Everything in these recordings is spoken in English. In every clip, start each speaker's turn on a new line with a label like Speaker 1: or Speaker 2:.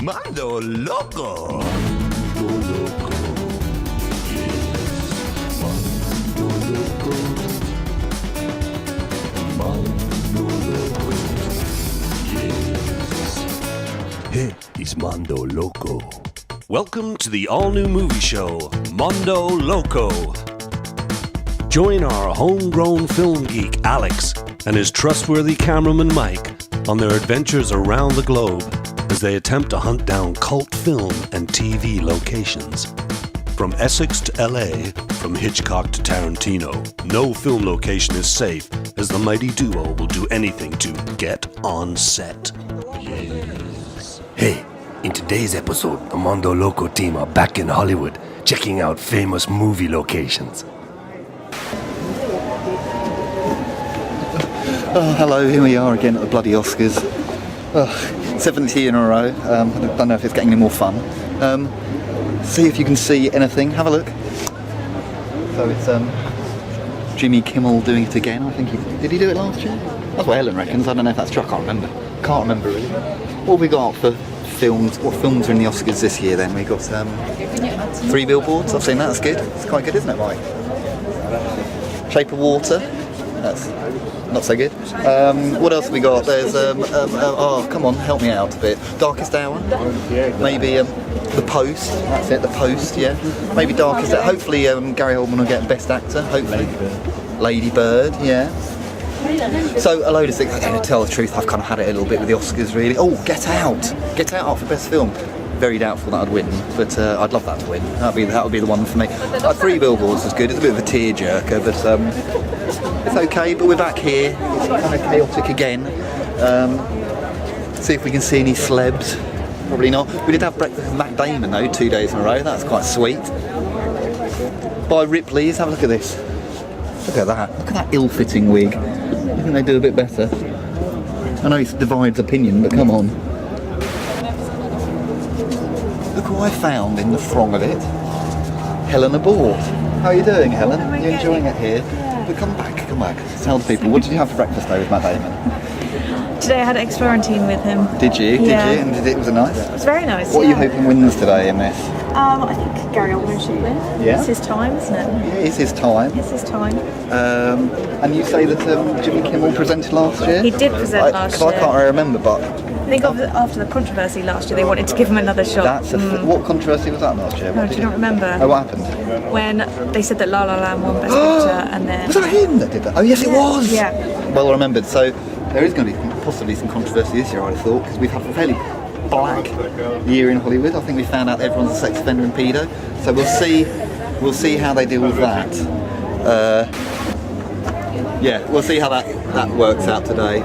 Speaker 1: Mondo Loco. Hey, it's Mondo Loco.
Speaker 2: Welcome to the all-new movie show, Mondo Loco. Join our homegrown film geek, Alex, and his trustworthy cameraman, Mike, on their adventures around the globe as they attempt to hunt down cult film and TV locations. From Essex to LA, from Hitchcock to Tarantino, no film location is safe as the mighty duo will do anything to get on set.
Speaker 1: Hey, in today's episode, the Mondo Loco team are back in Hollywood, checking out famous movie locations.
Speaker 3: Oh, hello, here we are again at the bloody Oscars. 7th year in a row. I don't know if it's getting any more fun. See if you can see anything. Have a look. So it's Jimmy Kimmel doing it again. I think did he do it last year? That's what Helen reckons. I don't know if that's true. I can't remember. Can't remember really. What have we got for films? What films are in the Oscars this year then? We got 3 Billboards. I've seen that. That's good. It's quite good, isn't it, Mike? Shape of Water. That's not so good. What else have we got? There's oh, come on, help me out a bit. Darkest Hour. Maybe The Post. That's it. The Post. Yeah. Maybe Darkest Hour. Hopefully Gary Oldman will get Best Actor. Hopefully. Lady Bird. Yeah. So a load of things. To tell the truth, I've kind of had it a little bit with the Oscars really. Oh, Get Out. Get Out for Best Film. Very doubtful that I'd win, but I'd love that to win. That would be the one for me. 3 Billboards was good. It's a bit of a tearjerker, but it's okay. But we're back here. It's kind of chaotic again. See if we can see any celebs. Probably not. We did have breakfast with Matt Damon though, 2 days in a row. That's quite sweet. By Ripley's. Have a look at this. Look at that. Look at that ill-fitting wig. I think they do a bit better. I know it divides opinion, but come on. Look what I found in the throng of it. Helen aboard. How are you doing, Helen? Are you enjoying it here?
Speaker 4: Yeah.
Speaker 3: But come back. Tell the people, what did you have for breakfast though with Matt Damon?
Speaker 4: Today I had eggs Florentine with him.
Speaker 3: Did you?
Speaker 4: Yeah.
Speaker 3: Did you? And was it nice?
Speaker 4: It was very nice.
Speaker 3: What are you hoping wins today in this?
Speaker 4: I think Gary Oldman should win.
Speaker 3: Yeah.
Speaker 4: It's his time, isn't it?
Speaker 3: Yeah, it's his time.
Speaker 4: It's his time.
Speaker 3: And you say that Jimmy Kimmel presented last year?
Speaker 4: He did present last year.
Speaker 3: Because I can't really remember, but
Speaker 4: I think after the controversy last year, they wanted to give him another shot.
Speaker 3: What controversy was that last year?
Speaker 4: Do you not remember?
Speaker 3: Oh, what happened?
Speaker 4: When they said that La La Land won Best Picture, and then
Speaker 3: was that him that did that? Oh yes, it was.
Speaker 4: Yeah.
Speaker 3: Well remembered. So there is going to be possibly some controversy this year, I'd have thought, because we've had a fairly black year in Hollywood. I think we found out everyone's a sex offender and pedo. So we'll see how they deal with that. Yeah, we'll see how that works out today.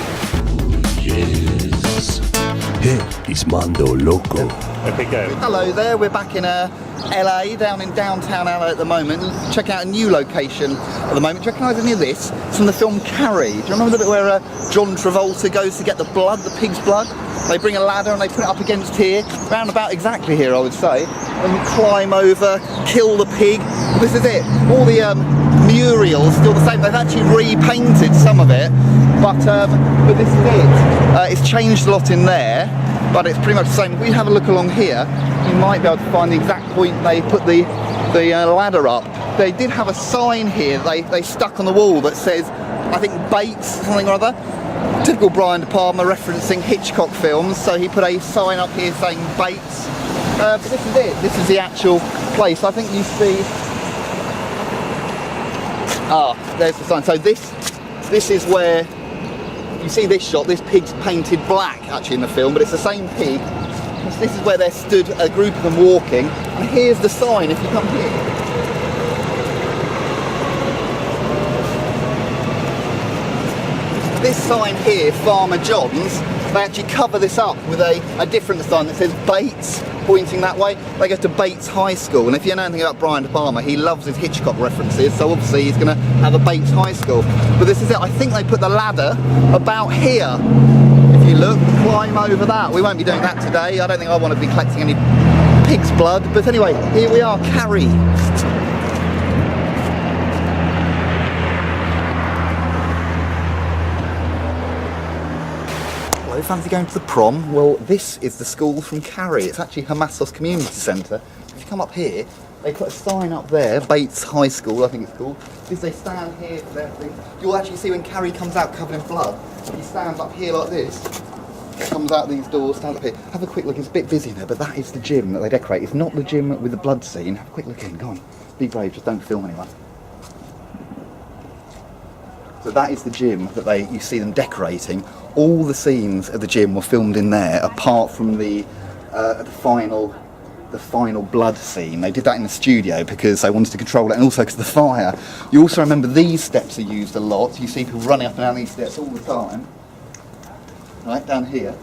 Speaker 1: Hey, it's Mondo Loco.
Speaker 2: Okay, go.
Speaker 3: Hello there, we're back in LA, down in downtown LA at the moment. Check out a new location at the moment. Do you recognise any of this? It's from the film Carrie. Do you remember the bit where John Travolta goes to get the blood, the pig's blood? They bring a ladder and they put it up against here, round about exactly here I would say, and you climb over, kill the pig. This is it. All the murals still the same. They've actually repainted some of it, but this is it. It's changed a lot in there, but it's pretty much the same. If we have a look along here, you might be able to find the exact point they put the ladder up. They did have a sign here they stuck on the wall that says, I think Bates, something or other. Typical Brian De Palma referencing Hitchcock films, so he put a sign up here saying Bates. But this is it. This is the actual place. I think you see. There's the sign. So this is where you see this shot. This pig's painted black actually in the film, but it's the same pig. This is where there stood a group of them walking, and here's the sign if you come here. This sign here, Farmer John's, they actually cover this up with a different sign that says Bates, pointing that way. They go to Bates High School, and if you know anything about Brian De Palma, he loves his Hitchcock references, so obviously he's going to have a Bates High School. But this is it. I think they put the ladder about here. If you look, climb over that. We won't be doing that today. I don't think I want to be collecting any pig's blood. But anyway, here we are, Carrie. Anybody fancy going to the prom? Well, this is the school from Carrie. It's actually Hamassos Community Centre. If you come up here, they put a sign up there, Bates High School, I think it's called. If they stand here for their thing, you'll actually see when Carrie comes out covered in blood, he stands up here like this, comes out these doors, stands up here. Have a quick look, it's a bit busy in there, but that is the gym that they decorate. It's not the gym with the blood scene. Have a quick look in, go on. Be brave, just don't film anyone. So that is the gym that you see them decorating. All the scenes of the gym were filmed in there, apart from the final blood scene. They did that in the studio because they wanted to control it, and also because of the fire. You also remember these steps are used a lot. You see people running up and down these steps all the time. Right, down here.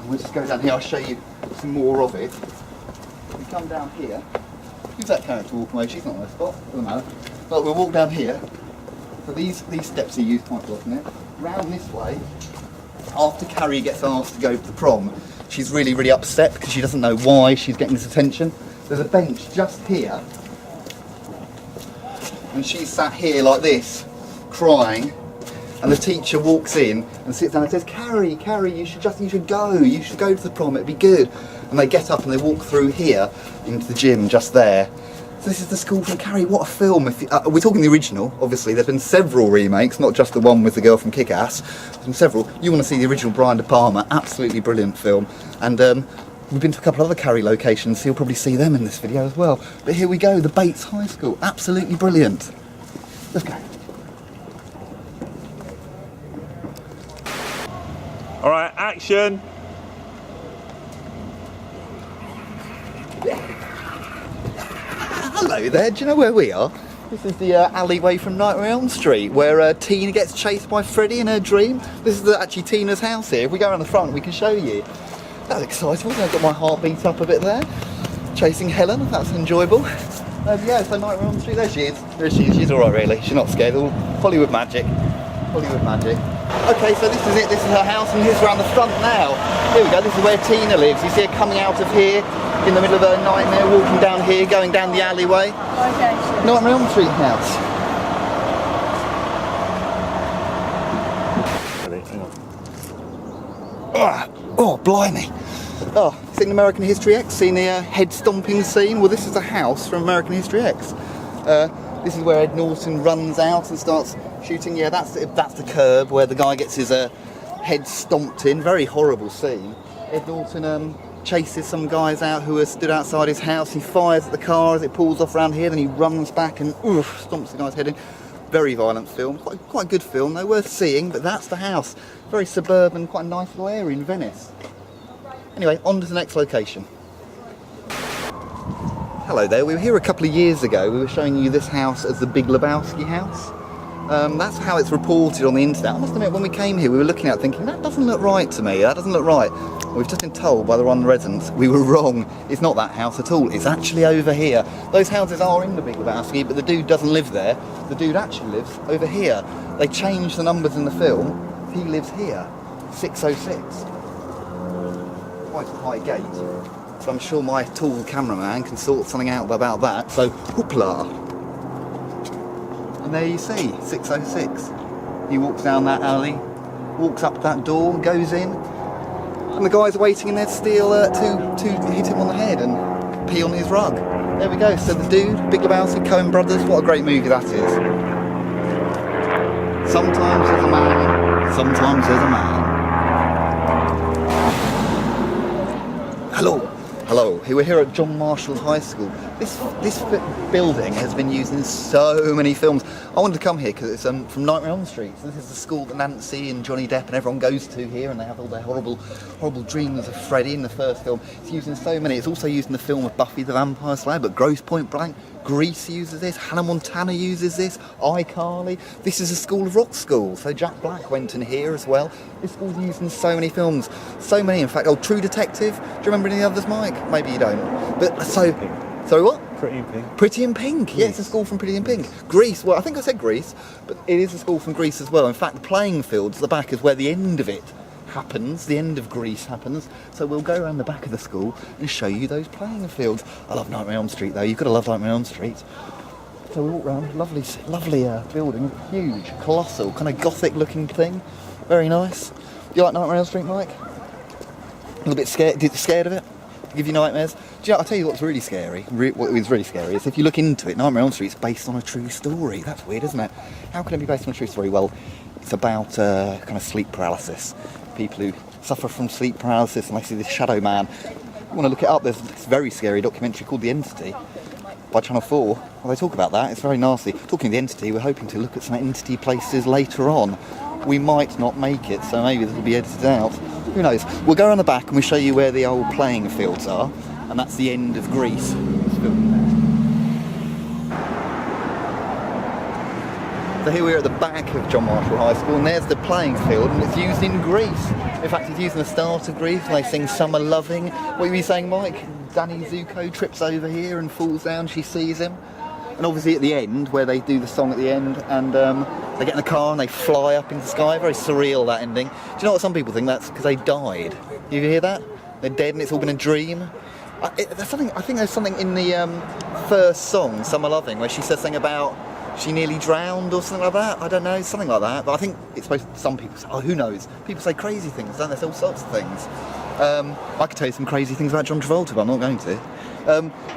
Speaker 3: We'll just go down here, I'll show you some more of it. We come down here. Who's that character walking away? She's not on the spot, doesn't matter. But we'll walk down here. So these steps are used quite a lot in it. Round this way, after Carrie gets asked to go to the prom, she's really, really upset because she doesn't know why she's getting this attention. There's a bench just here, and she's sat here like this, crying, and the teacher walks in and sits down and says, Carrie, you should go to the prom, it'd be good. And they get up and they walk through here into the gym just there. So this is the school from Carrie. What a film. We're talking the original, obviously. There have been several remakes, not just the one with the girl from Kick-Ass. There's been several. You want to see the original Brian De Palma, absolutely brilliant film. And we've been to a couple of other Carrie locations, so you'll probably see them in this video as well. But here we go, the Bates High School, absolutely brilliant. Let's go.
Speaker 5: All right, action.
Speaker 3: Hello there, do you know where we are? This is the alleyway from Nightmare on Elm Street, where Tina gets chased by Freddy in her dream. This is actually Tina's house here. If we go around the front, we can show you. That's exciting. I've got my heart beat up a bit there. Chasing Helen, that's enjoyable. Yeah, so Nightmare on Elm Street, there she is. There she is, she's alright really. She's not scared. All Hollywood magic. Hollywood magic. Okay, so this is it. This is her house, and here's around the front now. Here we go. This is where Tina lives. You see her coming out of here in the middle of her nightmare, walking down here, going down the alleyway.
Speaker 4: Okay.
Speaker 3: Nightmare on Elm Street house. Oh, blimey. Oh, seen American History X? Seen the head stomping scene? Well, this is a house from American History X. This is where Ed Norton runs out and starts shooting. Yeah, that's the curb where the guy gets his head stomped in. Very horrible scene. Ed Norton chases some guys out who are stood outside his house. He fires at the car as it pulls off around here, then he runs back and stomps the guy's head in. Very violent film. Quite a good film though, worth seeing, but that's the house. Very suburban, quite a nice little area in Venice. Anyway, on to the next location. Hello there, we were here a couple of years ago. We were showing you this house as the Big Lebowski house. That's how it's reported on the internet. I must admit, when we came here, we were looking at it thinking, that doesn't look right to me, that doesn't look right. We've just been told by the one residents we were wrong. It's not that house at all, it's actually over here. Those houses are in the Big Lebowski, but the dude doesn't live there. The dude actually lives over here. They changed the numbers in the film. He lives here, 606. Quite a high gate. So I'm sure my tall cameraman can sort something out about that. So, hoopla. And there you see, 606. He walks down that alley, walks up that door, goes in, and the guys are waiting in there to steal, to hit him on the head and pee on his rug. There we go, so the dude, Big Lebowski, Coen Brothers, what a great movie that is. Sometimes there's a man, sometimes there's a man. Hello, we're here at John Marshall High School. This building has been used in so many films. I wanted to come here because it's from Nightmare on Elm Street. So this is the school that Nancy and Johnny Depp and everyone goes to here, and they have all their horrible dreams of Freddy in the first film. It's used in so many. It's also used in the film of Buffy the Vampire Slayer, but Grosse Point Blank, Grease uses this, Hannah Montana uses this, iCarly. This is a School of Rock school, so Jack Black went in here as well. This school's used in so many films, so many in fact. Oh, True Detective, do you remember any others, Mike? Maybe you don't. But so, sorry what?
Speaker 5: Pretty in Pink.
Speaker 3: Pretty in Pink, yeah, it's a school from Pretty in Pink. Grease, well I think I said Grease, but it is a school from Grease as well. In fact the playing fields at the back is where the end of it happens, the end of Grease happens, so we'll go around the back of the school and show you those playing fields. I love Nightmare on Elm Street though, you've got to love Nightmare on Elm Street. So we walk around, lovely building, huge, colossal, kind of gothic looking thing, very nice. you like Nightmare on Elm Street, Mike? A little bit scared of it? Give you nightmares? Do you know, I'll tell you what's really scary. What is really scary is if you look into it, Nightmare on Elm Street is based on a true story. That's weird, isn't it? How can it be based on a true story? Well, it's about kind of sleep paralysis. People who suffer from sleep paralysis and they see this shadow man. You want to look it up, there's this very scary documentary called The Entity by Channel 4. Well, they talk about that, it's very nasty. Talking of The Entity, we're hoping to look at some Entity places later on. We might not make it, so maybe this will be edited out. Who knows? We'll go around the back and we'll show you where the old playing fields are, and that's the end of Greece. So here we are at the back of John Marshall High School, and there's the playing field, and it's used in Greece. In fact, it's used in the start of Greece, and they sing Summer Loving. What were you saying, Mike? Danny Zuko trips over here and falls down, she sees him. And obviously at the end, where they do the song at the end, and they get in the car and they fly up into the sky. Very surreal, that ending. Do you know what some people think? That's because they died. You hear that? They're dead and it's all been a dream. I think there's something in the first song, Summer Loving, where she says something about she nearly drowned or something like that. I don't know, something like that. But I think it's supposed to, some people say, oh, who knows? People say crazy things, don't they? There's all sorts of things. I could tell you some crazy things about John Travolta, but I'm not going to.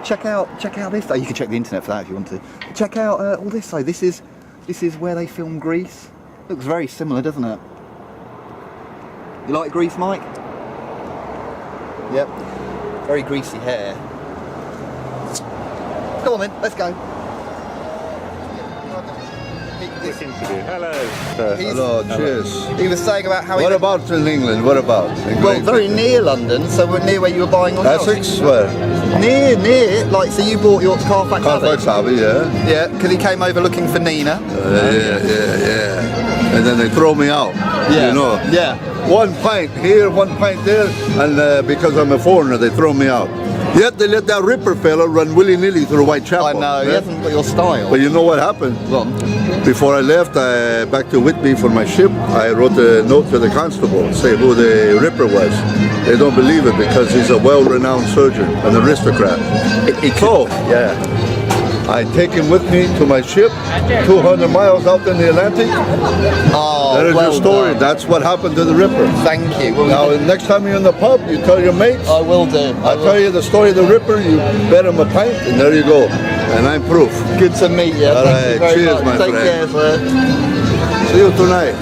Speaker 3: Check out this though. You can check the internet for that if you want to. Check out all this though. This is where they filmed Grease. Looks very similar, doesn't it? You like Grease, Mike? Yep. Very greasy hair. Come on then, let's go.
Speaker 5: Hello.
Speaker 6: Hello, cheers.
Speaker 3: He was saying about how
Speaker 6: What about in England? What about?
Speaker 3: well, very near London, so we're near where you were buying your house.
Speaker 6: Essex, where?
Speaker 3: Near, like, so you bought your Carfax
Speaker 6: Carfax
Speaker 3: Abbey?
Speaker 6: Abbey, yeah.
Speaker 3: Yeah, because he came over looking for Nina.
Speaker 6: Yeah. And then they throw me out, you know.
Speaker 3: Yeah.
Speaker 6: 1 pint here, 1 pint there, and because I'm a foreigner, they throw me out. Yet they let that Ripper fella run willy-nilly through Whitechapel.
Speaker 3: I know, he
Speaker 6: yeah?
Speaker 3: hasn't got your style.
Speaker 6: But you know what happened?
Speaker 3: Well,
Speaker 6: Before I left back to Whitby for my ship, I wrote a note to the constable, say who the Ripper was. They don't believe it because he's a well-renowned surgeon, an aristocrat. So,
Speaker 3: yeah.
Speaker 6: I take him with me to my ship, 200 miles out in the Atlantic.
Speaker 3: Oh,
Speaker 6: That is
Speaker 3: well
Speaker 6: your story.
Speaker 3: done.
Speaker 6: That's what happened to the Ripper.
Speaker 3: Thank you. Well,
Speaker 6: Now, next time you're in the pub, you tell your mates.
Speaker 3: I will do.
Speaker 6: I tell you the story of the Ripper, you bet him a pint, and there you go. And I'm proof.
Speaker 3: Good to meet you.
Speaker 6: All
Speaker 3: Thank you
Speaker 6: right,
Speaker 3: very
Speaker 6: cheers,
Speaker 3: much.
Speaker 6: my
Speaker 3: Take care,
Speaker 6: friend.
Speaker 3: sir.
Speaker 6: See you tonight.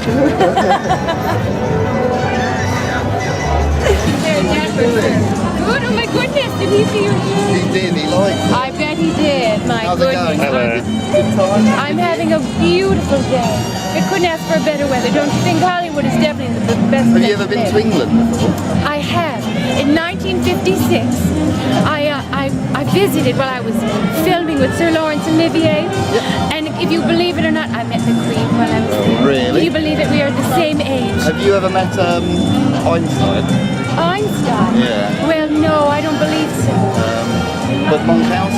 Speaker 7: Good, oh my goodness, did he see you?
Speaker 3: He did, he liked it.
Speaker 7: I bet he did, my
Speaker 3: How's it going?
Speaker 7: goodness.
Speaker 3: Good time?
Speaker 7: I'm having a beautiful day. It couldn't ask for better weather, don't you think? Hollywood is definitely the best
Speaker 3: Have
Speaker 7: place
Speaker 3: you ever been
Speaker 7: live.
Speaker 3: to England before?
Speaker 7: I have. In 1956, I visited while I was filming with Sir Laurence Olivier.
Speaker 3: Yep.
Speaker 7: And if you believe it or not, I met the Queen while I was there.
Speaker 3: really?
Speaker 7: Do you believe it? We are the same age.
Speaker 3: Have you ever met Einstein?
Speaker 7: Einstein?
Speaker 3: Yeah.
Speaker 7: Well, no, I don't believe so.
Speaker 3: Bob Monkhouse?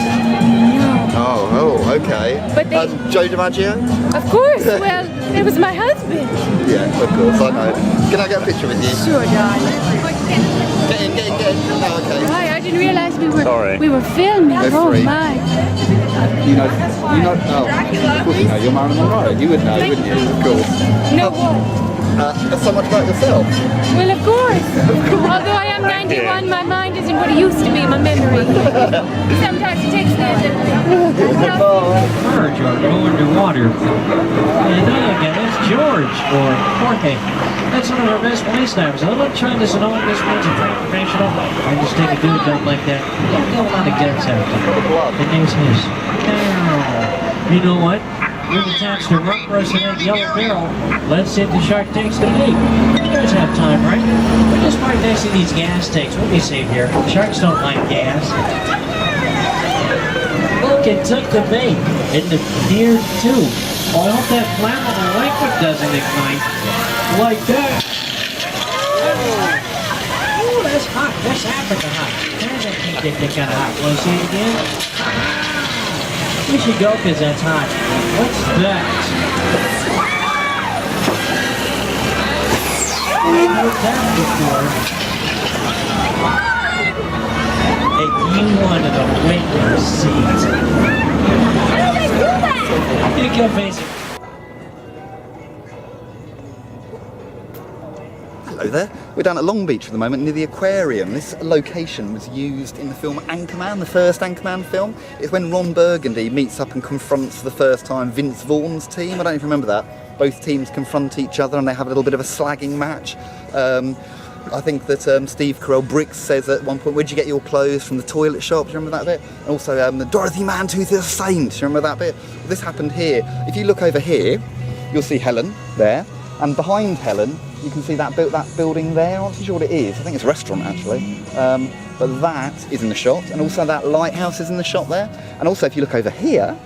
Speaker 7: No.
Speaker 3: Oh, okay.
Speaker 7: But they-
Speaker 3: Joe DiMaggio?
Speaker 7: Of course, well, it was my husband.
Speaker 3: Yeah, of course, I know. Can I get a picture with you?
Speaker 7: Sure, darling.
Speaker 3: Get in. Oh, okay.
Speaker 7: Hi, I didn't realize
Speaker 5: Sorry.
Speaker 7: we were filming.
Speaker 3: They're
Speaker 7: Oh
Speaker 3: free.
Speaker 7: my.
Speaker 3: You know, oh, of course you know, you're Marilyn Monroe. You would know, wouldn't you? Of course.
Speaker 7: No what?
Speaker 3: So much about yourself.
Speaker 7: Well, of course. Although I am 91, my mind isn't what it used to be, my memory. Sometimes it takes me a little bit.
Speaker 8: George or go underwater. And then again, it's George or Jorge. That's one of our best place names. I love trying this and all this one's a professional. I just take a good dump like that. Yeah, get a lot of guns out there. The name's his. You know what? We've attached the rump roast in that yellow barrel. Let's see if the shark takes the bait. You guys have time, right? We're just right next to these gas tanks. What do you say here? Sharks don't like gas. Look, it took the bait in the near tube. Oh, I hope that flammable liquid doesn't ignite like that. Oh, that's hot. West Africa hot. There's that can't get that kind of hot. Want to see it again? We should go because that's hot. What's that? I've heard that before. And you wanted a window seat.
Speaker 7: How did I do that?
Speaker 8: You can face it.
Speaker 3: Hello there. We're down at Long Beach at the moment near the aquarium. This location was used in the film Anchorman, the first Anchorman film. It's when Ron Burgundy meets up and confronts for the first time Vince Vaughn's team. I don't even remember that. Both teams confront each other and they have a little bit of a slagging match. I think that Steve Carell Briggs says at one point, where'd you get your clothes? From the toilet shop, do you remember that bit? And also Dorothy Mantooth is a saint, do you remember that bit? This happened here. If you look over here, you'll see Helen there. And behind Helen, you can see that building there. I'm not too sure what it is. I think it's a restaurant, actually. But that is in the shot. And also that lighthouse is in the shot there. And also, if you look over here,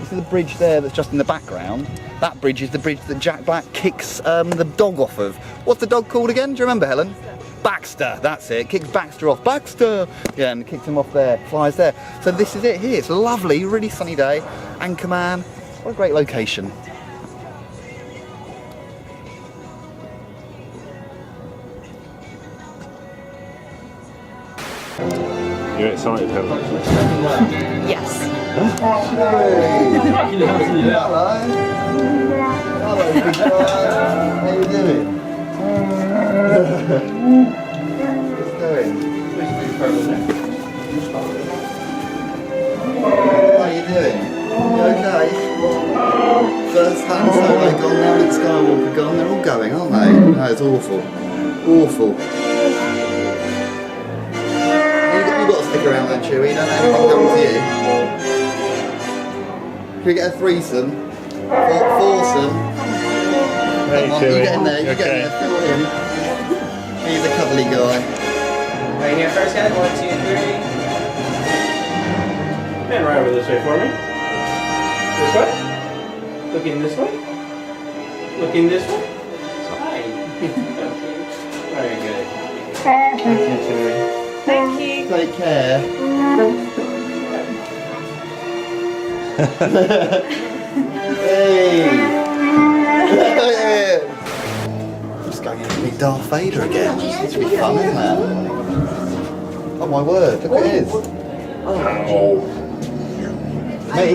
Speaker 3: you see the bridge there that's just in the background. That bridge is the bridge that Jack Black kicks the dog off of. What's the dog called again? Do you remember, Helen? Baxter, that's it. Kicks Baxter off. Baxter! Yeah, and kicks him off there, flies there. So this is it here. It's a lovely, really sunny day. Anchorman. What a great location.
Speaker 5: You're excited, Helen?
Speaker 4: Yes.
Speaker 3: Hello. Hello, big guy. How you doing? What's going? How you doing? You okay? First Han Solo gone, now Luke Skywalker gone. They're all going, aren't they? No, it's awful. Awful. You've got to stick around then, Chewie. Don't let anything happen to you. Can we get a threesome? Foursome?
Speaker 5: Hey,
Speaker 3: Come on,
Speaker 5: Chewie.
Speaker 3: you get in there, you get in there, fill in. He's a cuddly guy.
Speaker 9: Right here first, guys. 1, 2, 3. And right over this way for me. This way. Looking this way. Looking this way. Hi. Very good. Thank you, Chewie.
Speaker 4: Thank you.
Speaker 3: Take care. Hey! I'm just going to meet Darth Vader again. This should be fun, isn't it? Oh my word, look at it is. Me?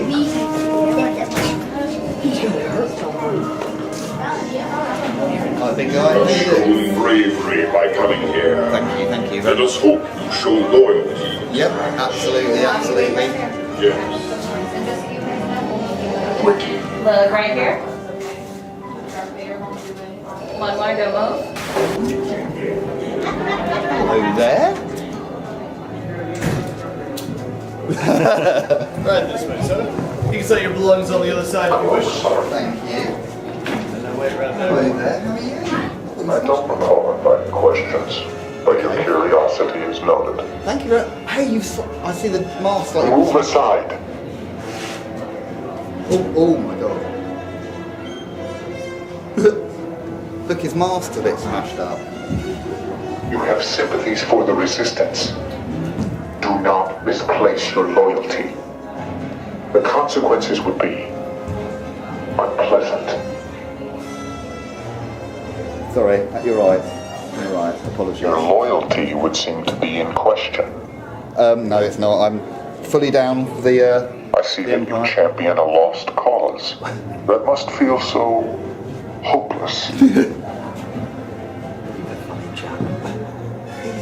Speaker 3: I think I do.
Speaker 10: Bravery by coming here.
Speaker 3: Thank you, thank you.
Speaker 10: Let us hope you show loyalty.
Speaker 3: Yep, absolutely, absolutely.
Speaker 10: Yes.
Speaker 7: Look right here. One more, go move.
Speaker 3: Hello there.
Speaker 9: Right this way, sir. You can set your belongings on the other side if you wish.
Speaker 3: Thank you.
Speaker 9: And then wait right
Speaker 3: Hello
Speaker 9: there.
Speaker 3: there, how are you?
Speaker 10: I don't recall inviting questions, but your curiosity is noted.
Speaker 3: Thank you very much. Hey, I see the mask like...
Speaker 10: Move aside.
Speaker 3: Oh my god. Look, his mask's a bit smashed up.
Speaker 10: You have sympathies for the resistance. Do not misplace your loyalty. The consequences would be unpleasant.
Speaker 3: Sorry, you're right. You're right, apologies.
Speaker 10: Your loyalty would seem to be in question.
Speaker 3: No, it's not. I'm fully down for the,
Speaker 10: I see that you champion a lost cause. That must feel so hopeless.
Speaker 3: He's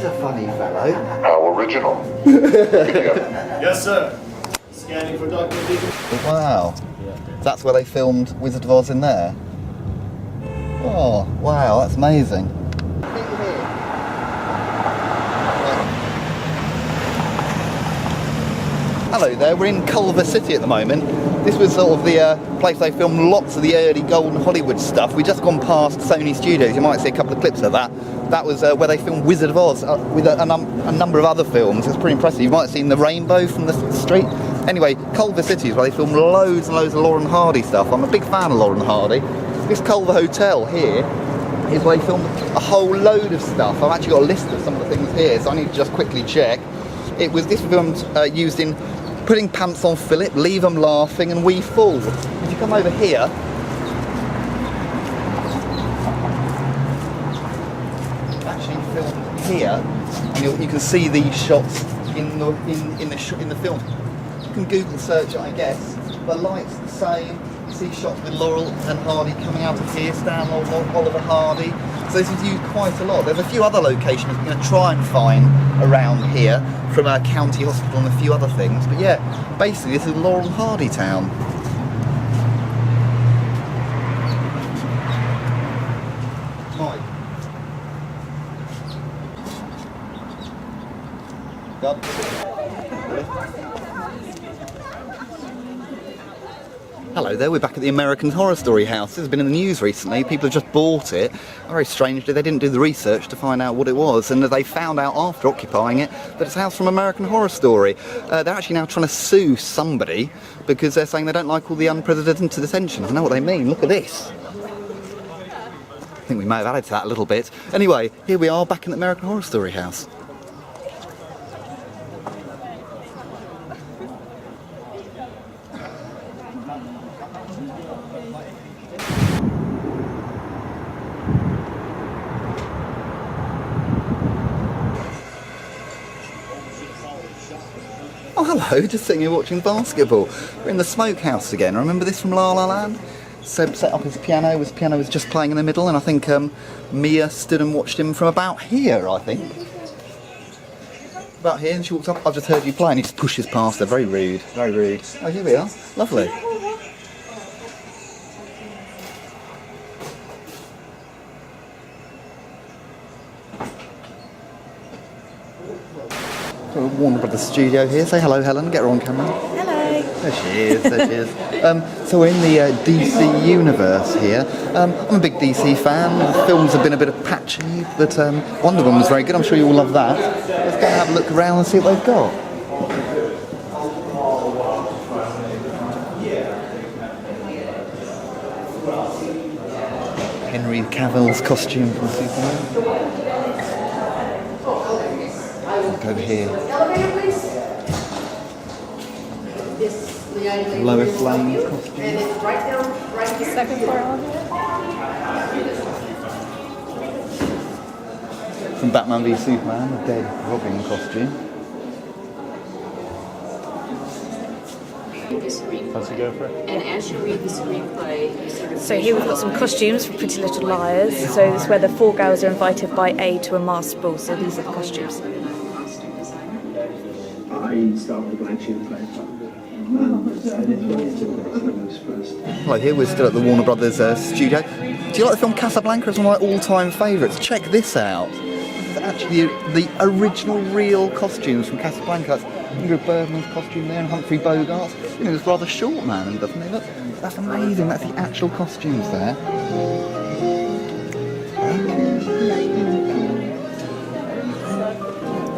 Speaker 3: a funny fellow.
Speaker 10: How original.
Speaker 9: Yes, sir. Scanning for Dr. D.
Speaker 3: Wow. That's where they filmed Wizard of Oz in there? Oh, wow, that's amazing. Hello there, we're in Culver City at the moment. This was sort of the place they filmed lots of the early golden Hollywood stuff. We've just gone past Sony Studios, you might see a couple of clips of that. That was where they filmed Wizard of Oz with a number of other films. It's pretty impressive. You might have seen the rainbow from the street. Anyway, Culver City is where they filmed loads and loads of Lauren Hardy stuff. I'm a big fan of Lauren Hardy. This Culver Hotel here is where they filmed a whole load of stuff. I've actually got a list of some of the things here, so I need to just quickly check. This film used in Putting Pants on Philip, Leave 'Em Laughing, and We Fall. If you come over here, actually filmed here, and you can see these shots in the film. You can Google search it, I guess. The light's the same. You see shots with Laurel and Hardy coming out of here, Stan Oliver Hardy. So this is used quite a lot. There's a few other locations we're going to try and find around here from a county hospital and a few other things. But yeah, basically this is Laurel Hardy Town. Mike. Done. Hello there, we're back at the American Horror Story house. This has been in the news recently. People have just bought it. Very strangely, they didn't do the research to find out what it was, and they found out after occupying it that it's a house from American Horror Story. They're actually now trying to sue somebody because they're saying they don't like all the unprecedented attention. I know what they mean. Look at this. I think we may have added to that a little bit. Anyway, here we are back in the American Horror Story house. Oh hello, just sitting here watching basketball. We're in the smokehouse again. Remember this from La La Land? Seb set up his piano was just playing in the middle, and I think Mia stood and watched him from about here, I think. About here, and she walked up, I've just heard you play, and he just pushes past her. Very rude, very rude. Oh, here we are. Lovely. Warner Brothers studio here. Say hello, Helen. Get her on camera.
Speaker 4: Hello.
Speaker 3: There she is. There she is. So we're in the DC universe here. I'm a big DC fan. The films have been a bit of patchy, but Wonder Woman was very good. I'm sure you all love that. Let's go and have a look around and see what they've got. Henry Cavill's costume from Superman. Over here. Lois Lane's costume.
Speaker 4: Second floor elevator.
Speaker 3: From Batman v Superman, the dead Robin costume.
Speaker 5: Fancy go for it?
Speaker 11: And as you read the screenplay, you sort of
Speaker 4: So here we've got some costumes for Pretty Little Liars. So this is where the four girls are invited by A to a masked ball. So these are the costumes.
Speaker 12: I start with a blank sheet of paper.
Speaker 3: Right, here we're still at the Warner Brothers studio. Do you like the film Casablanca? It's one of my all-time favourites. Check this out. This is actually the original real costumes from Casablanca. That's Ingrid Bergman's costume there and Humphrey Bogart's. You know, it's rather short man, doesn't he? Look, that's amazing. That's the actual costumes there.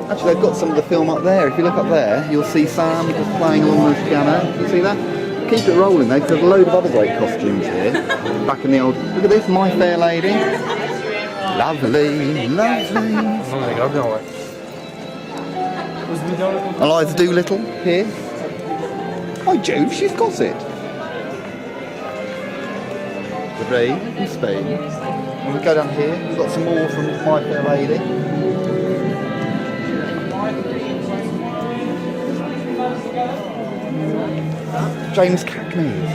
Speaker 3: Actually, they've got some of the film up there. If you look up there, you'll see Sam just playing along the piano. Can you see that? Keep it rolling though, because there's a load of other great costumes here. Back in the old... Look at this, My Fair Lady. Lovely, lovely. Eliza Doolittle here. By Jove, she's got it. The Rain from Spain. And we go down here, we've got some more from My Fair Lady. James Cagney's.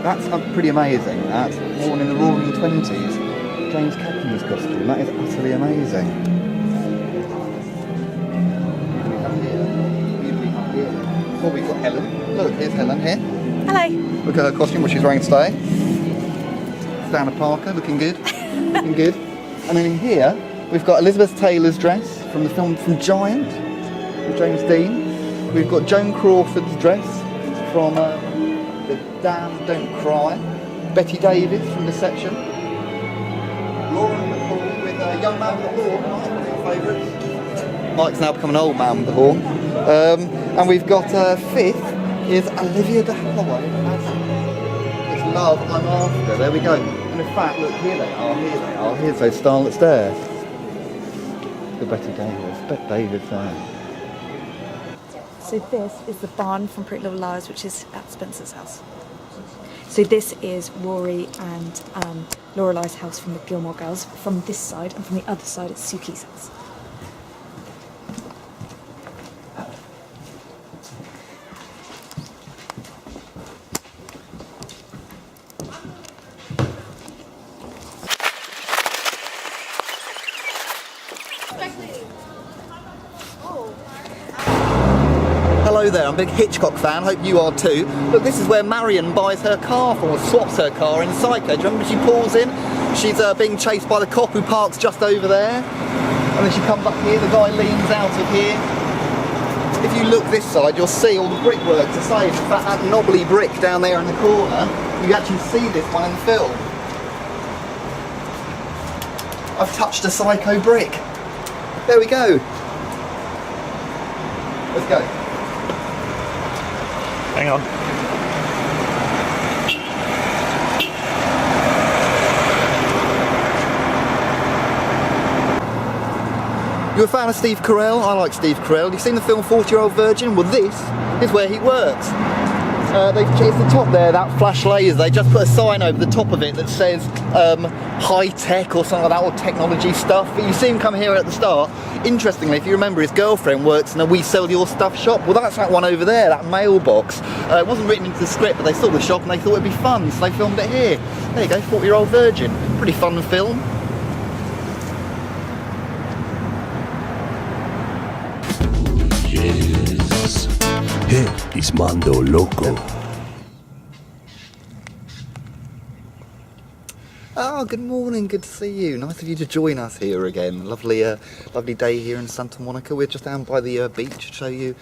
Speaker 3: That's pretty amazing. That's worn in the Roaring '20s. James Cagney's costume. That is utterly amazing. Oh, we've got Helen. Look, here's Helen here.
Speaker 4: Hello.
Speaker 3: Look at her costume, what she's wearing today. Diana Parker, looking good. Looking good. And then in here, we've got Elizabeth Taylor's dress from the film from Giant with James Dean. We've got Joan Crawford's dress from the Damn Don't Cry. Betty Davis from Deception. Lauren McCall with Young Man with the Horn, one of your favourites. Mike's now become an old man with the horn. And we've got fifth is Olivia de Havilland as It's Love I'm After. There we go. And in fact, look, here they are, here they are. Here's those starlet stairs. The Betty Davis. Betty Davis there.
Speaker 4: So this is the barn from Pretty Little Liars, which is at Spencer's house. So this is Rory and Lorelai's house from the Gilmore Girls from this side, and from the other side it's Suki's house.
Speaker 3: there. I'm a big Hitchcock fan, hope you are too. Look, this is where Marion buys her car from, or swaps her car in Psycho. Do you remember she pulls in? She's being chased by the cop who parks just over there. And then she comes up here, the guy leans out of here. If you look this side, you'll see all the brickwork to say, in fact, that knobbly brick down there in the corner, you actually see this one in the film. I've touched a Psycho brick. There we go. Let's go.
Speaker 5: Hang on.
Speaker 3: You a fan of Steve Carell? I like Steve Carell. You've seen the film 40-Year-Old Virgin? Well, this is where he works. It's the top there, that flash laser. They just put a sign over the top of it that says high tech or something like that, or technology stuff. But you see him come here at the start. Interestingly, if you remember, his girlfriend works in a We Sell Your Stuff shop. Well, that's that one over there, that mailbox. It wasn't written into the script, but they saw the shop and they thought it'd be fun, so they filmed it here. There you go, 40-Year-Old Virgin. Pretty fun film.
Speaker 1: Yes. Here is Mondo Loco.
Speaker 3: Oh, good morning, good to see you. Nice of you to join us here again. Lovely day here in Santa Monica. We're just down by the beach to show you.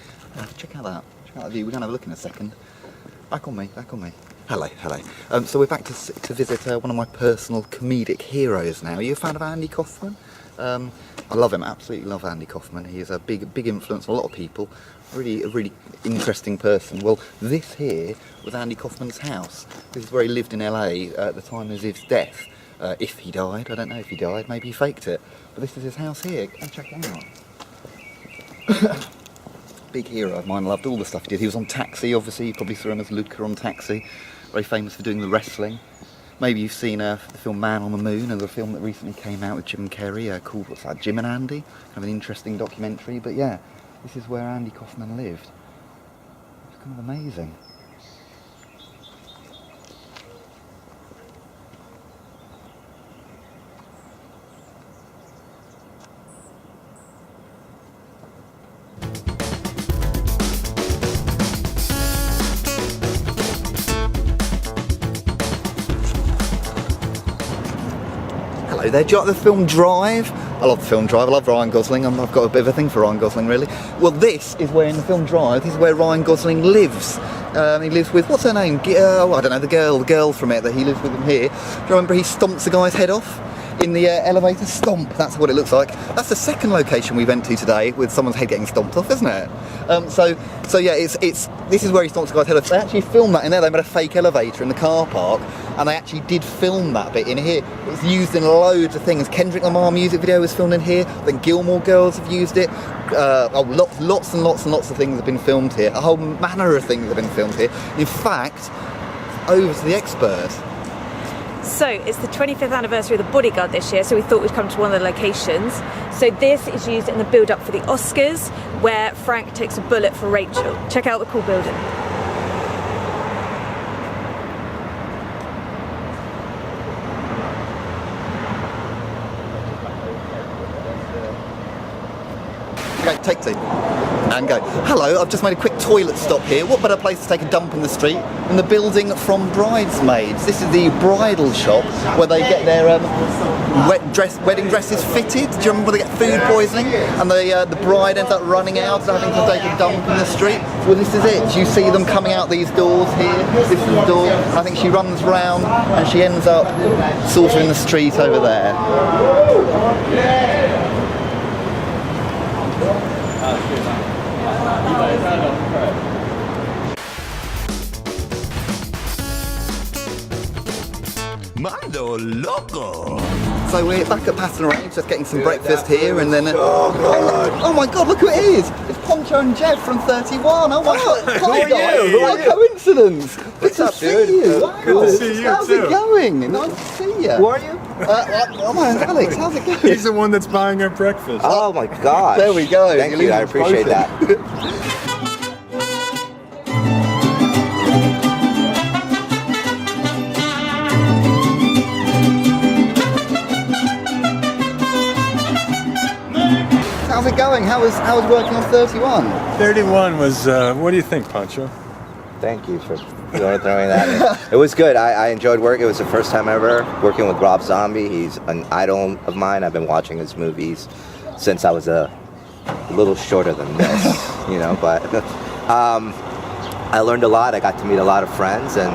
Speaker 3: Check out that. Check out the view. We're going to have a look in a second. Back on me, back on me. Hello, hello. So we're back to visit one of my personal comedic heroes now. Are you a fan of Andy Kaufman? I love him, absolutely love Andy Kaufman. He is a big influence on a lot of people. A really interesting person. Well, this here was Andy Kaufman's house. This is where he lived in LA at the time of his death. If he died, I don't know if he died, maybe he faked it. But this is his house here, go check it out. Big hero of mine, loved all the stuff he did. He was on Taxi, obviously, you probably saw him as Luca on Taxi. Very famous for doing the wrestling. Maybe you've seen the film Man on the Moon, and the film that recently came out with Jim Carrey, called, what's that, Jim and Andy? Kind of an interesting documentary, but yeah, this is where Andy Kaufman lived. It's kind of amazing. There. Do you like the film Drive? I love the film Drive, I love Ryan Gosling, I've got a bit of a thing for Ryan Gosling really. Well, this is where in the film Drive, this is where Ryan Gosling lives. He lives with, what's her name? I don't know, the girl from it that he lives with him here. Do you remember he stomps the guy's head off? In the elevator, stomp, that's what it looks like. That's the second location we went to today with someone's head getting stomped off, isn't it? So yeah, this is where he stomps the guy's head off. They actually filmed that in there. They made a fake elevator in the car park, and they actually did film that bit in here. It's used in loads of things. Kendrick Lamar music video was filmed in here. I think Gilmore Girls have used it. Lots and lots of things have been filmed here. A whole manner of things have been filmed here. In fact, over to the expert.
Speaker 4: So it's the 25th anniversary of The Bodyguard this year, so we thought we'd come to one of the locations. So this is used in the build-up for the Oscars, where Frank takes a bullet for Rachel. Check out the cool building.
Speaker 3: Okay, take two. And go. Hello, I've just made a quick toilet stop here. What better place to take a dump in the street than the building from Bridesmaids? This is the bridal shop where they get their wedding dresses fitted. Do you remember they get food poisoning and the bride ends up running out and having to take a dump in the street? Well, this is it. You see them coming out these doors here. This is the door. And I think she runs round and she ends up sort of in the street over there.
Speaker 1: Mondo Loco.
Speaker 3: So we're back at Patton Range, just getting some breakfast here, and then oh my god, look who it is! It's Poncho and Jeff from 31. Oh my god, hi guys! What a coincidence! Good to see you. Wow.
Speaker 5: Good to see you
Speaker 3: How's
Speaker 5: too.
Speaker 3: it going? Nice to see you.
Speaker 5: Who are you?
Speaker 3: My name's Alex. How's it going?
Speaker 5: He's the one that's buying our breakfast.
Speaker 13: Oh my gosh.
Speaker 3: There we go.
Speaker 13: Thank you, I appreciate that.
Speaker 3: How's it going? How was working on 31?
Speaker 5: 31 was, what do you think, Pancho?
Speaker 13: Thank you for throwing that in. It was good. I enjoyed work. It was the first time ever working with Rob Zombie. He's an idol of mine. I've been watching his movies since I was a little shorter than this, you know, but I learned a lot. I got to meet a lot of friends, and,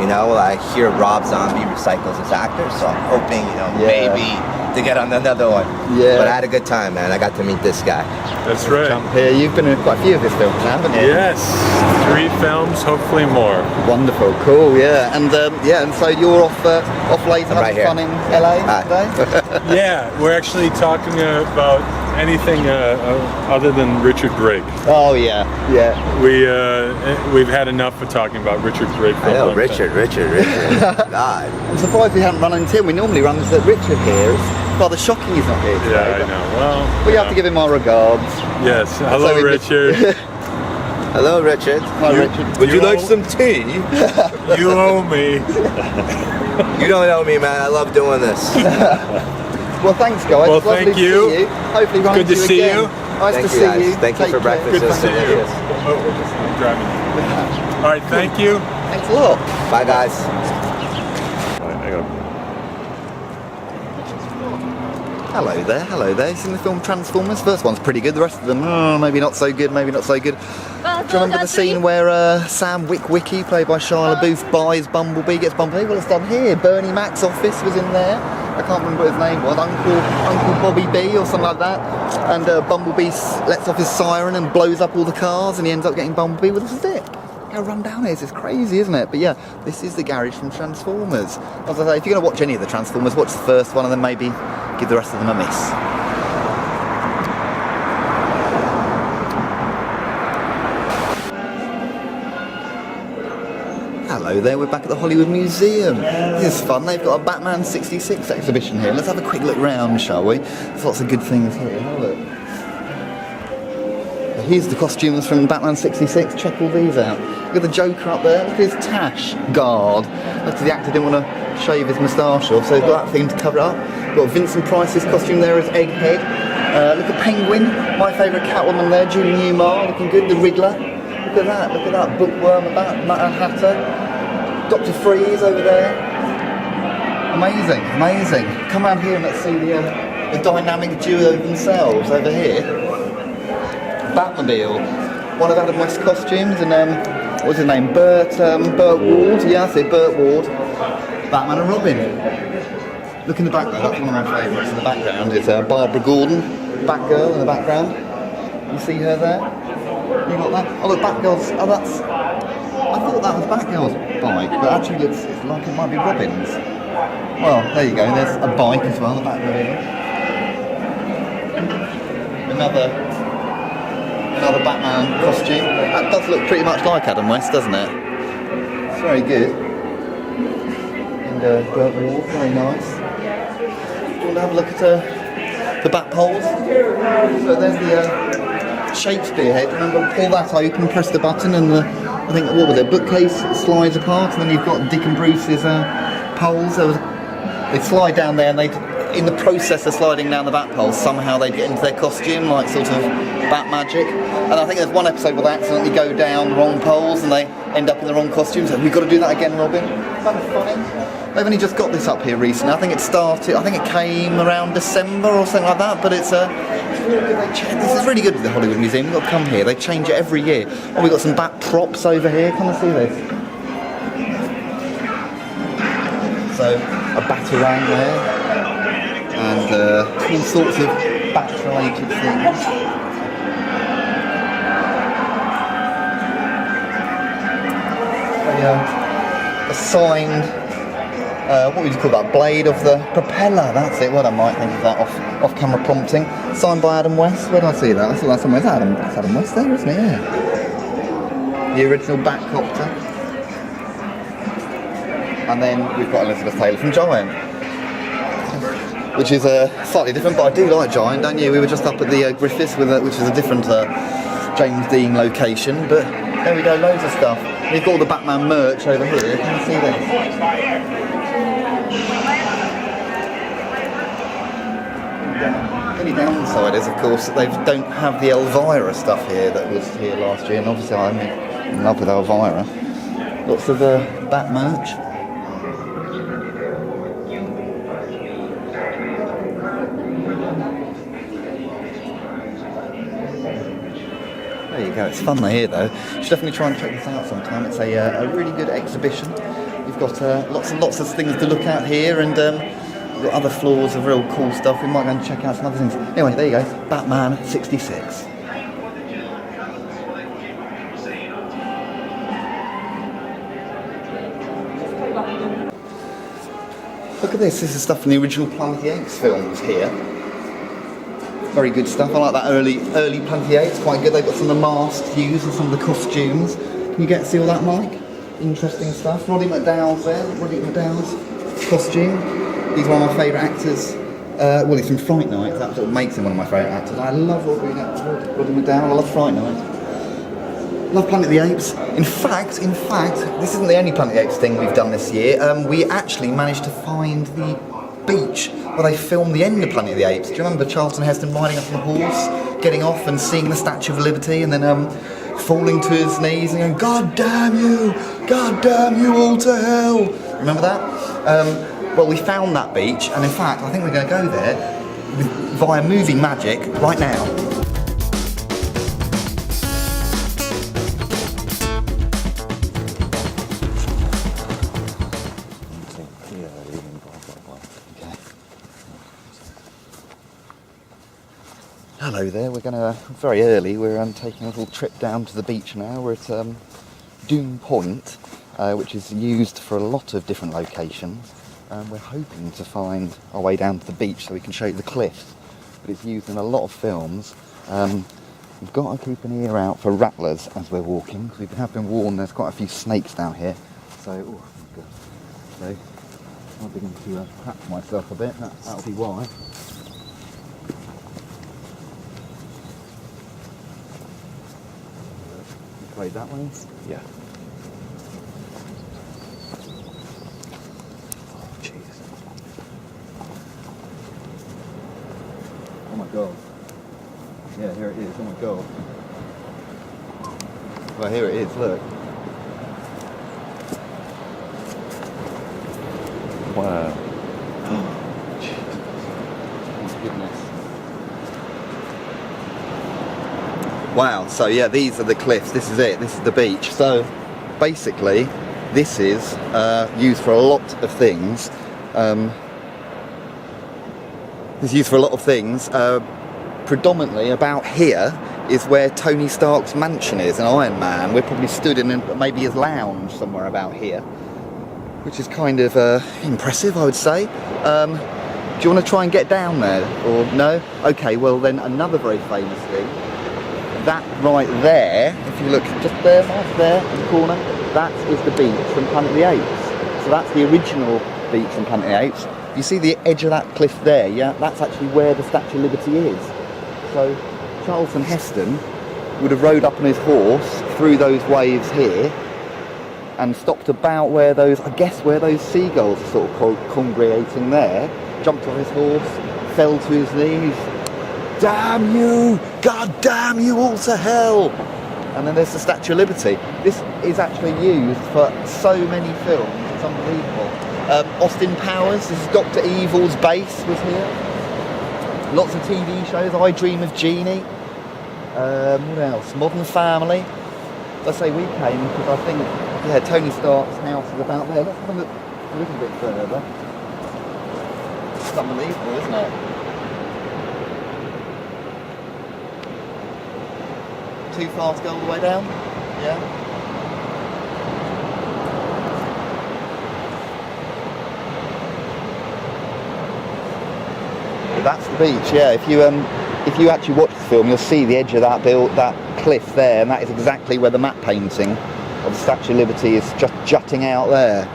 Speaker 13: you know, I hear Rob Zombie recycles his actors, so I'm hoping, you know, maybe to get on another one. Yeah. But I had a good time, man. I got to meet this guy.
Speaker 5: That's right.
Speaker 3: Jump here. You've been in quite a few of his films now, haven't you?
Speaker 5: Yes, 3 films, hopefully more.
Speaker 3: Wonderful, cool, yeah. And and so you're off later having
Speaker 13: right
Speaker 3: fun in LA today?
Speaker 5: Yeah, we're actually talking about anything other than Richard Brake.
Speaker 3: Oh yeah.
Speaker 5: We've had enough of talking about Richard Brake.
Speaker 13: I know, Richard. God.
Speaker 3: I'm surprised we haven't run into him. We normally run into Richard here. It's rather shocking he's not here today.
Speaker 5: Yeah, I know. Well,
Speaker 3: we have to give him our regards.
Speaker 5: Yes. Hello, Richard.
Speaker 13: Hello, Richard.
Speaker 3: Hi, Richard.
Speaker 6: Would you like some tea?
Speaker 5: You owe me.
Speaker 13: You don't owe me, man. I love doing this.
Speaker 3: Well, thanks, guys.
Speaker 5: Well,
Speaker 3: It's lovely
Speaker 5: thank
Speaker 3: to
Speaker 5: you.
Speaker 3: see you. Hopefully, run
Speaker 5: Good to
Speaker 3: into
Speaker 5: see
Speaker 3: again.
Speaker 5: you.
Speaker 3: Nice
Speaker 13: Thank
Speaker 3: to
Speaker 13: you,
Speaker 3: see
Speaker 13: guys.
Speaker 3: you.
Speaker 13: Thank you
Speaker 3: Take
Speaker 13: for
Speaker 3: care.
Speaker 13: breakfast.
Speaker 5: Good to
Speaker 13: This
Speaker 5: see
Speaker 13: is
Speaker 5: you.
Speaker 13: delicious.
Speaker 5: I'm driving. All right, thank you.
Speaker 3: Thanks a lot.
Speaker 13: Bye, guys.
Speaker 3: Hello there. You've seen the film Transformers? First one's pretty good. The rest of them, maybe not so good. Do you remember the scene where Sam Witwicky, played by Shia LaBeouf, buys Bumblebee, gets Bumblebee? Well, it's done here. Bernie Mac's office was in there. I can't remember what his name was. Uncle Bobby B or something like that. And Bumblebee lets off his siren and blows up all the cars, and he ends up getting Bumblebee. Well, this is it. How run down it is. It's crazy, isn't it? But yeah, this is the garage from Transformers. As I say, if you're going to watch any of the Transformers, watch the first one and then maybe give the rest of them a miss. Hello there, we're back at the Hollywood Museum. This is fun, they've got a Batman 66 exhibition here. Let's have a quick look round, shall we? There's lots of good things here. Have a look. Here's the costumes from Batman 66. Check all these out. Look at the Joker up there. Look at his tash guard. Look, the actor didn't want to shave his moustache off, so he's got that thing to cover it up. Got Vincent Price's costume there as Egghead. Look at Penguin, my favourite Catwoman there, Julie Newmar, looking good. The Riddler. Look at that. Bookworm, Mad Hatter. Dr. Freeze over there. Amazing. Come around here and let's see the dynamic duo themselves over here. Batmobile, one of Adam West's costumes, and what was his name? Burt Ward. Yeah, that's it, Burt Ward. Batman and Robin. Look in the background. That's one of my favourites. In the background is Barbara Gordon, Batgirl in the background. You see her there? You got that? Oh, look, Batgirl's. Oh, that's. I thought that was Batgirl's bike, but actually it's like it might be Robin's. Well, there you go. There's a bike as well. The Batmobile. Another Batman costume. That does look pretty much like Adam West, doesn't it? It's very good. And Burt Ward, very nice. Do you want to have a look at the bat poles? So there's the Shakespeare head. Remember, pull that open, press the button, and I think, what was it, bookcase slides apart, and then you've got Dick and Bruce's poles. They slide down there, and in the process of sliding down the bat poles, somehow they'd get into their costume, like sort of bat magic. And I think there's one episode where they accidentally go down the wrong poles and they end up in the wrong costumes. So we've got to do that again, Robin. Kind of funny. They've only just got this up here recently. I think it came around December or something like that, but it's really good. This is really good with the Hollywood Museum. You've got to come here. They change it every year. Oh, we've got some bat props over here. Come and see this. So, a Batarang there. And all sorts of bat-related things. A signed, what would you call that? Blade of the propeller. That's it. Well, I might think of that off-camera prompting. Signed by Adam West. Where did I see that? I saw that somewhere. That's Adam West there, isn't it? Yeah. The original Batcopter. And then we've got Elizabeth Taylor from Giant, which is slightly different, but I do like Giant, don't you? We were just up at the Griffiths, which is a different James Dean location, but there we go, loads of stuff. We've got all the Batman merch over here. Can you see this? The only downside is, of course, that they don't have the Elvira stuff here that was here last year, and obviously I'm in love with Elvira. Lots of Bat merch. There you go, it's fun here though. You should definitely try and check this out sometime. It's a really good exhibition. You've got lots and lots of things to look at here, and we've got other floors of real cool stuff. We might go and check out some other things. Anyway, there you go, Batman 66. Look at this is stuff from the original Planet of the Apes films here. Very good stuff. I like that early Planet of the Apes, quite good. They've got some of the masks used and some of the costumes. Can you get to see all that, Mike? Interesting stuff. Roddy McDowall's there. Roddy McDowall's costume. He's one of my favourite actors. Well, he's from Fright Night. That's what makes him one of my favourite actors. I love Roddy McDowall. I love Fright Night. Love Planet of the Apes. In fact, this isn't the only Planet of the Apes thing we've done this year. We actually managed to find the beach where they filmed the end of Planet of the Apes. Do you remember Charlton Heston riding up on the horse, getting off and seeing the Statue of Liberty, and then falling to his knees and going, God damn you all to hell. Remember that? Well, we found that beach, and in fact, I think we're going to go there via movie magic right now. Hello there, we're going to, very early, we're taking a little trip down to the beach now. We're at Doom Point, which is used for a lot of different locations. We're hoping to find our way down to the beach so we can show you the cliffs, but it's used in a lot of films. We've got to keep an ear out for rattlers as we're walking, because we have been warned there's quite a few snakes down here. So, oh my God. So, I'm beginning to crack myself a bit, that'll be why. Right that way? Yeah. Oh, jeez. Oh my God. Yeah, here it is. Oh my God. Well, here it is. Look. Wow. Oh, jeez. Oh, goodness. Wow, so yeah, these are the cliffs, this is it, this is the beach. So basically, this is used for a lot of things. Predominantly about here is where Tony Stark's mansion is in Iron Man. We're probably stood in maybe his lounge somewhere about here, which is kind of impressive, I would say. Do you want to try and get down there, or no? Okay, well then another very famous thing. That right there, if you look just there, right there in the corner, that is the beach from Planet of the Apes. So that's the original beach from Planet of the Apes. You see the edge of that cliff there, yeah? That's actually where the Statue of Liberty is. So Charlton Heston would have rode up on his horse through those waves here and stopped about where those, I guess where those seagulls are sort of congregating there, jumped on his horse, fell to his knees, damn you, God damn you all to hell. And then there's the Statue of Liberty. This is actually used for so many films, it's unbelievable. Austin Powers, this is Dr. Evil's base was here. Lots of TV shows, I Dream of Jeannie. What else? Modern Family. Let's say we came because I think, yeah, Tony Stark's house is about there. Let's have a look a little bit further. It's unbelievable, isn't it? Too far to go all the way down? Yeah. That's the beach, yeah. If you actually watch the film, you'll see the edge of that cliff there, and that is exactly where the matte painting of the Statue of Liberty is just jutting out there.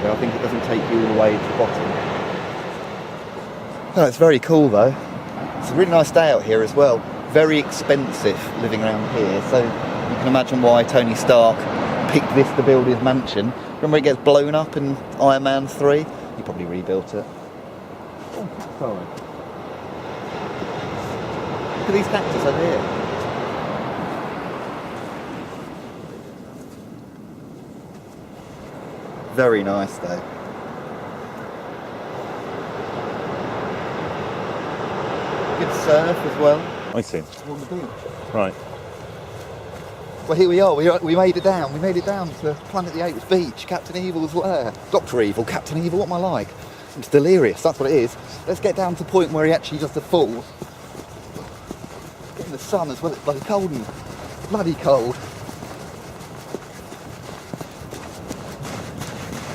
Speaker 3: I think it doesn't take you all the way to the bottom. Oh, it's very cool though. It's a really nice day out here as well. Very expensive living around here, so You can imagine why Tony Stark picked this to build his mansion. Remember it gets blown up in Iron Man 3? He probably rebuilt it. Oh, sorry. Look at these cactus over here. Very nice though. Good surf as well.
Speaker 5: I see.
Speaker 3: On the beach.
Speaker 5: Right.
Speaker 3: Well, here we are. We made it down. We made it down to Planet the Apes Beach. Captain Evil's lair. Dr. Evil, Captain Evil, what am I like? It's delirious, that's what it is. Let's get down to the point where he actually does the fall. Get in the sun as well, it's bloody cold and bloody cold.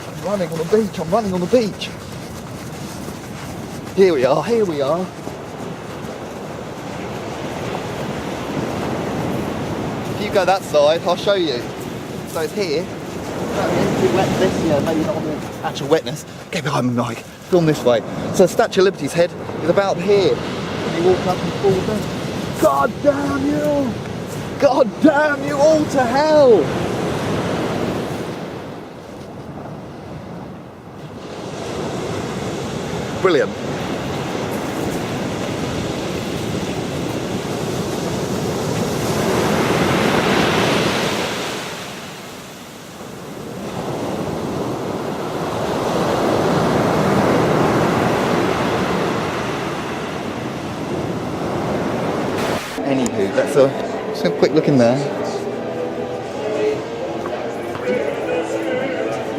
Speaker 3: I'm running on the beach, I'm running on the beach. Here we are, here we are. If you go that side, I'll show you. So it's here. This, yeah, maybe not on the actual wetness. Get behind me, Mike. Film this way. So the Statue of Liberty's head is about here. And you walk up and fall down. God damn you! God damn you all to hell! Brilliant. Anywho, let's just have a quick look in there.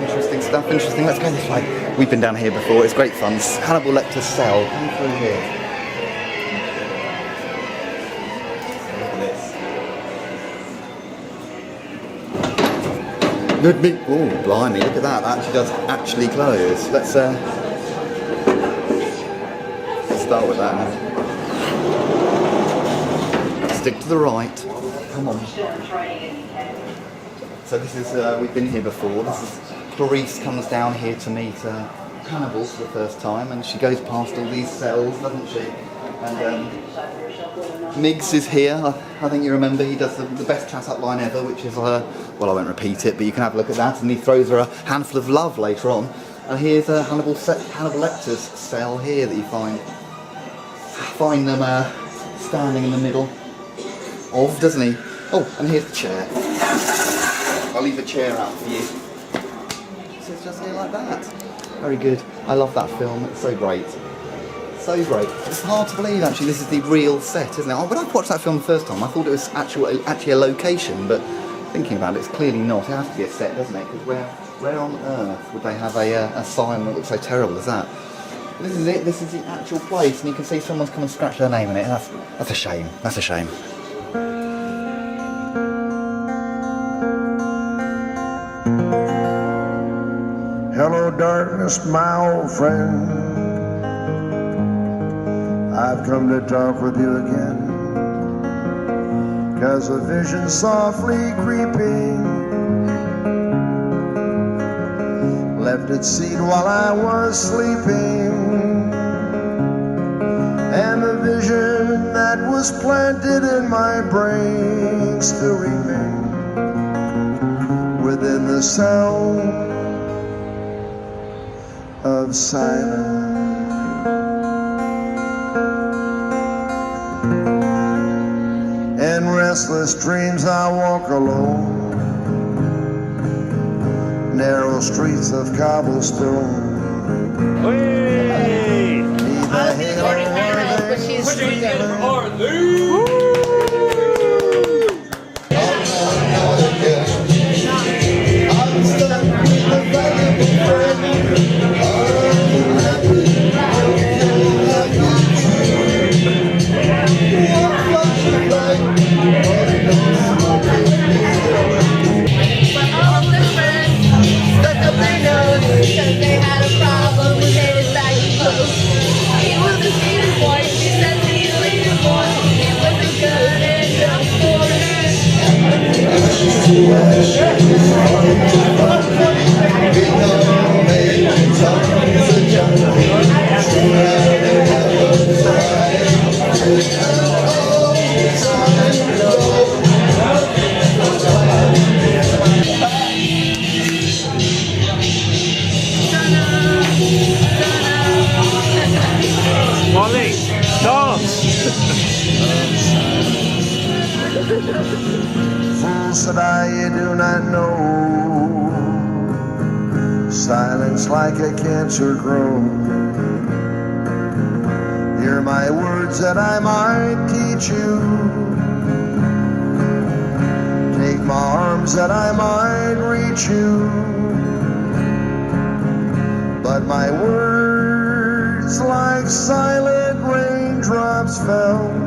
Speaker 3: Interesting stuff, interesting. Let's go this way. We've been down here before, it's great fun. Hannibal Lecter's cell. Come through here. Look at this. Good big. Oh, blimey, look at that. That actually does actually close. Let's start with that now. Stick to the right. Come on. So this is, we've been here before. This is, Clarice comes down here to meet Hannibal for the first time, and she goes past all these cells, doesn't she? And Miggs is here. I think you remember he does the best chat-up line ever, which is, well, I won't repeat it, but you can have a look at that. And he throws her a handful of love later on. And here's Hannibal Lecter's cell here that you find them standing in the middle of, doesn't he? Oh, and here's the chair. I'll leave a chair out for you. So it's just here like that. Very good. I love that film. It's so great. So great. It's hard to believe, actually, this is the real set, isn't it? When I watched that film the first time, I thought it was actually a location, but thinking about it, it's clearly not. It has to be a set, doesn't it? Because where on earth would they have a sign that looks so terrible as that? This is it. This is the actual place, and you can see someone's come and scratched their name in it. That's a shame. That's a shame.
Speaker 14: Hello, darkness, my old friend. I've come to talk with you again. 'Cause a vision softly creeping left its seed while I was sleeping. And the vision that was planted in my brain still remains within the sound of silence. In restless dreams I walk alone, narrow streets of cobblestone.
Speaker 9: Hey!
Speaker 14: Neither hill or
Speaker 7: He was the sweetest boy, she said to me later, boy.
Speaker 2: raindrops.
Speaker 14: Fools that I do not know. Silence like a cancer grows. Hear my words that I might teach you. Take my arms that I might reach you. But my words like silent raindrops fell.